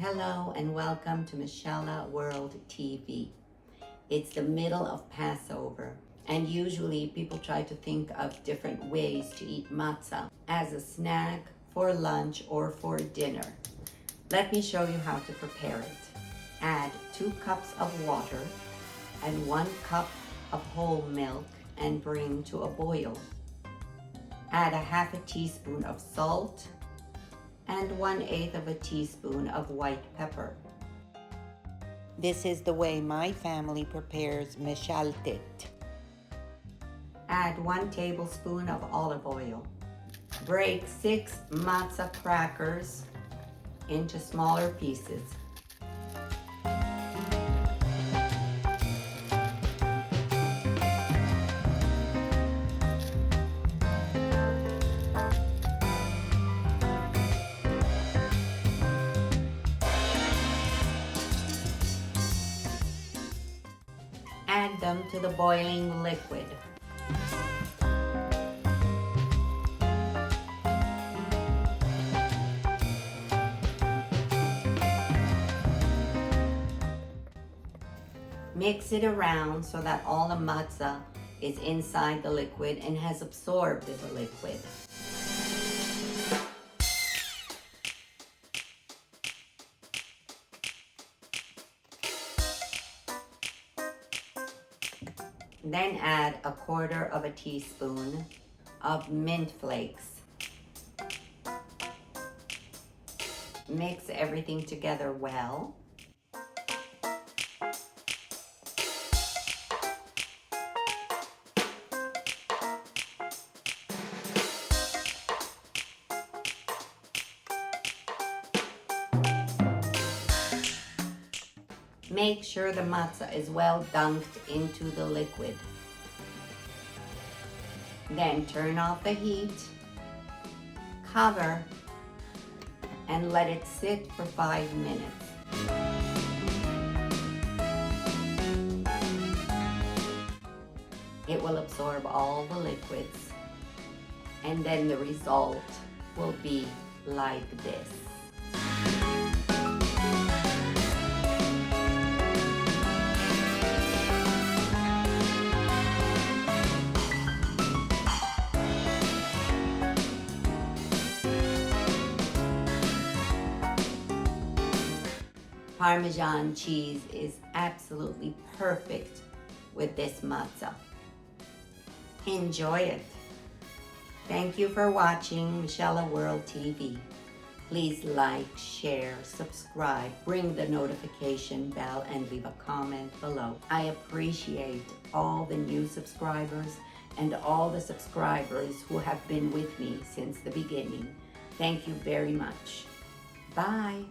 Hello and welcome to MICHELLA World TV. It's the middle of Passover, and usually people try to think of different ways to eat matzah as a snack, for lunch, or for dinner. Let me show you how to prepare it. Add 2 cups of water and 1 cup of whole milk and bring to a boil. Add a half a teaspoon of salt and 1/8 of a teaspoon of white pepper. This is the way my family prepares Meshaltet. Add 1 tablespoon of olive oil. Break 6 matzah crackers into smaller pieces. Add them to the boiling liquid. Mix it around so that all the matzah is inside the liquid and has absorbed the liquid. Then add 1/4 of a teaspoon of mint flakes. Mix everything together well. Make sure the matzah is well dunked into the liquid. Then turn off the heat, cover, and let it sit for 5 minutes. It will absorb all the liquids, and then the result will be like this. Parmesan cheese is absolutely perfect with this matzah. Enjoy it. Thank you for watching MICHELLA World TV. Please like, share, subscribe, ring the notification bell, and leave a comment below. I appreciate all the new subscribers and all the subscribers who have been with me since the beginning. Thank you very much. Bye.